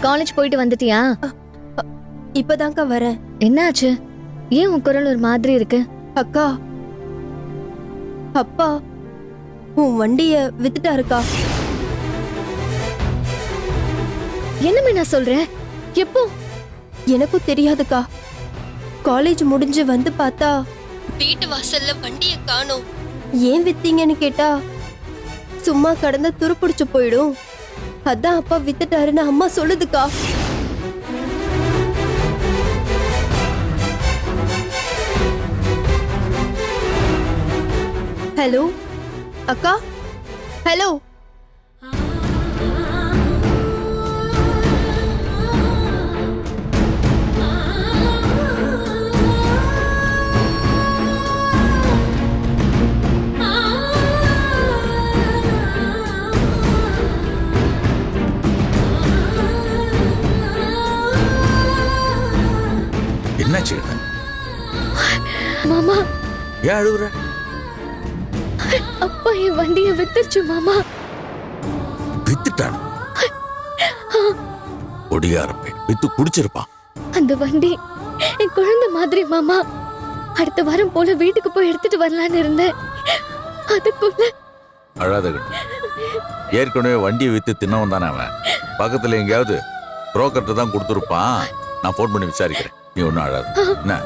College போயிட்டு வந்துட்டியா? இப்பதான்க்கா வரேன். என்னாச்சு? ஏன் உன் குரல் ஒரு மாதிரி இருக்கு? அக்கா, அப்பா உன் வண்டிய வித்துட்டாருக்கா. என்ன மீனா சொல்ற? எப்போ? எனக்கும் தெரியாதுக்கா. காலேஜ் முடிஞ்சு வந்து பார்த்தா வீட்டு வாசல்ல வண்டிய காணோம். ஏன் வித்தீங்கன்னு கேட்டா சும்மா கடந்த துருப்பிடிச்சு போயிடும், அதான் அப்பா வித்துட்டாருன்னு அம்மா சொல்லுதுக்கா. ஹலோ அக்கா, ஹலோ. என்னாச்சு? மாமா, ஏன் அழுகுற? அப்பா என் வண்டியை வித்துருச்சு மாமா. வித்துட்டான்? ஒடியாரப்பே வித்து குடிச்சிருப்பான். அந்த வண்டி என் குழந்தை மாதிரி மாமா. அடுத்த வாரம் போல வீட்டுக்கு போய் எடுத்துட்டு வரலான்னு இருந்தேன். அதுக்குள்ள அழாத. ஏற்கனவே வண்டியை வித்து தின்னவன் தானே அவன். பக்கத்துல எங்கேயாவது புரோக்கர்ட்ட தான் கொடுத்துருப்பான். நான் போன் பண்ணி விசாரிக்கிறேன். நீ ஒன்னும் அழாது என்ன?